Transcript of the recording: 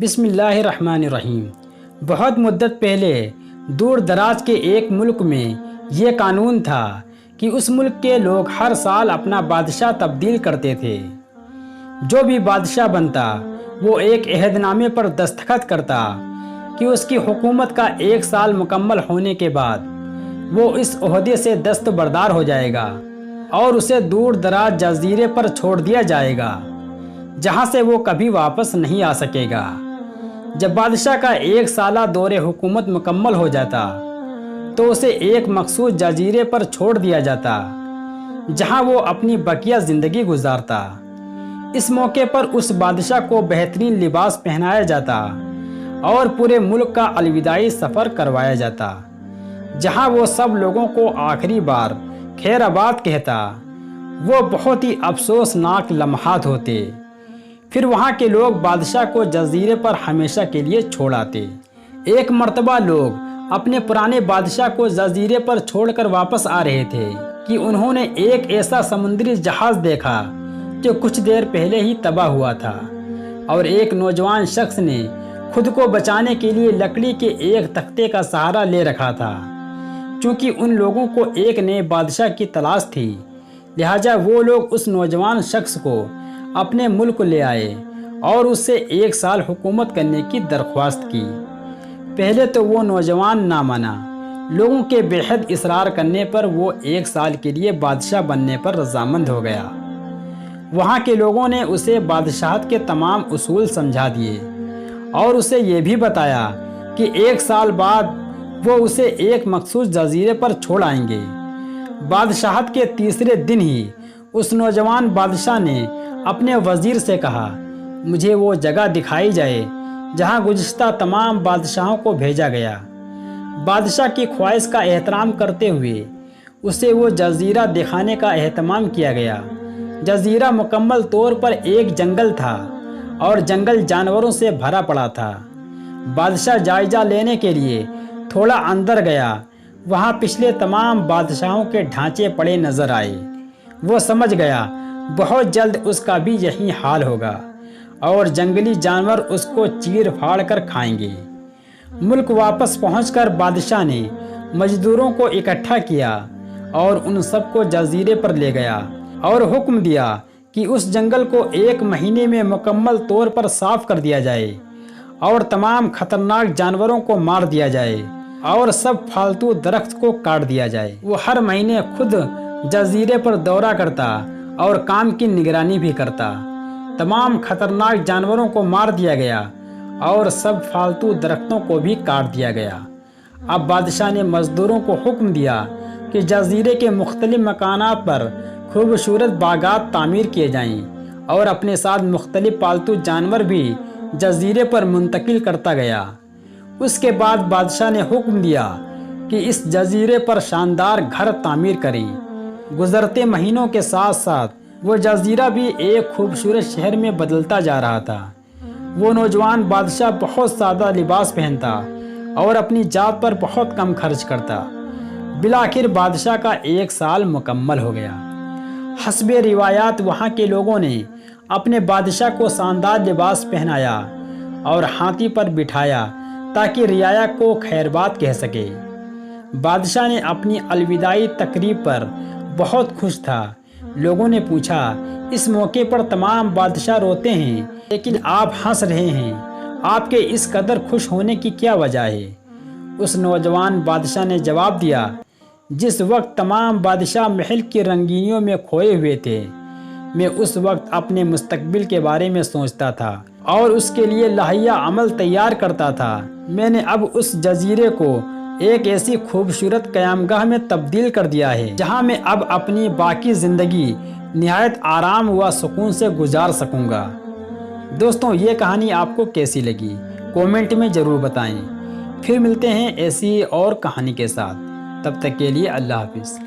بسم اللہ الرحمن الرحیم۔ بہت مدت پہلے دور دراز کے ایک ملک میں یہ قانون تھا کہ اس ملک کے لوگ ہر سال اپنا بادشاہ تبدیل کرتے تھے۔ جو بھی بادشاہ بنتا وہ ایک عہد نامے پر دستخط کرتا کہ اس کی حکومت کا 1 سال مکمل ہونے کے بعد وہ اس عہدے سے دستبردار ہو جائے گا اور اسے دور دراز جزیرے پر چھوڑ دیا جائے گا جہاں سے وہ کبھی واپس نہیں آ سکے گا۔ جب بادشاہ کا 1 سالہ دور حکومت مکمل ہو جاتا تو اسے ایک مخصوص جزیرے پر چھوڑ دیا جاتا جہاں وہ اپنی بقیہ زندگی گزارتا۔ اس موقع پر اس بادشاہ کو بہترین لباس پہنایا جاتا اور پورے ملک کا الوداعی سفر کروایا جاتا جہاں وہ سب لوگوں کو آخری بار خیر آباد کہتا۔ وہ بہت ہی افسوسناک لمحات ہوتے۔ پھر وہاں کے لوگ بادشاہ کو جزیرے پر ہمیشہ کے لیے چھوڑ آتے۔ ایک مرتبہ لوگ اپنے پرانے بادشاہ کو جزیرے پر چھوڑ کر واپس آ رہے تھے کہ انہوں نے ایک ایسا سمندری جہاز دیکھا جو کچھ دیر پہلے ہی تباہ ہوا تھا، اور ایک نوجوان شخص نے خود کو بچانے کے لیے لکڑی کے ایک تختے کا سہارا لے رکھا تھا۔ چونکہ ان لوگوں کو ایک نئے بادشاہ کی تلاش تھی، لہٰذا وہ لوگ اس نوجوان شخص کو اپنے ملک لے آئے اور اس سے 1 سال حکومت کرنے کی درخواست کی۔ پہلے تو وہ نوجوان نہ مانا۔ لوگوں کے بے حد اصرار کرنے پر وہ 1 سال کے لیے بادشاہ بننے پر رضامند ہو گیا۔ وہاں کے لوگوں نے اسے بادشاہت کے تمام اصول سمجھا دیے اور اسے یہ بھی بتایا کہ 1 سال بعد وہ اسے ایک مخصوص جزیرے پر چھوڑ آئیں گے۔ بادشاہت کے تیسرے دن ہی اس نوجوان بادشاہ نے اپنے وزیر سے کہا، مجھے وہ جگہ دکھائی جائے جہاں گزشتہ تمام بادشاہوں کو بھیجا گیا۔ بادشاہ کی خواہش کا احترام کرتے ہوئے اسے وہ جزیرہ دکھانے کا اہتمام کیا گیا۔ جزیرہ مکمل طور پر ایک جنگل تھا اور جنگل جانوروں سے بھرا پڑا تھا۔ بادشاہ جائزہ لینے کے لیے تھوڑا اندر گیا۔ وہاں پچھلے تمام بادشاہوں کے ڈھانچے پڑے نظر آئے۔ وہ سمجھ گیا بہت جلد اس کا بھی یہی حال ہوگا اور جنگلی جانور اس کو چیر پھاڑ کر کھائیں گے۔ ملک واپس پہنچ کر بادشاہ نے مزدوروں کو اکٹھا کیا اور ان سب کو جزیرے پر لے گیا اور حکم دیا کہ اس جنگل کو 1 مہینے میں مکمل طور پر صاف کر دیا جائے اور تمام خطرناک جانوروں کو مار دیا جائے اور سب فالتو درخت کو کاٹ دیا جائے۔ وہ ہر مہینے خود جزیرے پر دورہ کرتا اور کام کی نگرانی بھی کرتا۔ تمام خطرناک جانوروں کو مار دیا گیا اور سب فالتو درختوں کو بھی کاٹ دیا گیا۔ اب بادشاہ نے مزدوروں کو حکم دیا کہ جزیرے کے مختلف مکانات پر خوبصورت باغات تعمیر کیے جائیں اور اپنے ساتھ مختلف پالتو جانور بھی جزیرے پر منتقل کرتا گیا۔ اس کے بعد بادشاہ نے حکم دیا کہ اس جزیرے پر شاندار گھر تعمیر کریں۔ گزرتے مہینوں کے ساتھ ساتھ وہ جزیرہ بھی ایک خوبصورت شہر میں بدلتا جا رہا تھا۔ وہ نوجوان بادشاہ بہت سادہ لباس پہنتا اور اپنی ذات پر بہت کم خرچ کرتا۔ بالآخر بادشاہ کا 1 سال مکمل ہو گیا۔ حسب روایات وہاں کے لوگوں نے اپنے بادشاہ کو شاندار لباس پہنایا اور ہاتھی پر بٹھایا تاکہ رعایا کو خیرباد کہہ سکے۔ بادشاہ نے اپنی الوداعی تقریب پر بہت خوش تھا۔ لوگوں نے پوچھا، اس موقع پر تمام بادشاہ روتے ہیں لیکن آپ ہنس رہے ہیں، آپ کے اس قدر خوش ہونے کی کیا وجہ ہے؟ اس نوجوان بادشاہ نے جواب دیا، جس وقت تمام بادشاہ محل کی رنگینیوں میں کھوئے ہوئے تھے، میں اس وقت اپنے مستقبل کے بارے میں سوچتا تھا اور اس کے لیے لائحہ عمل تیار کرتا تھا۔ میں نے اب اس جزیرے کو ایک ایسی خوبصورت قیامگاہ میں تبدیل کر دیا ہے جہاں میں اب اپنی باقی زندگی نہایت آرام و سکون سے گزار سکوں گا۔ دوستوں، یہ کہانی آپ کو کیسی لگی؟ کومنٹ میں ضرور بتائیں۔ پھر ملتے ہیں ایسی اور کہانی کے ساتھ۔ تب تک کے لیے اللہ حافظ۔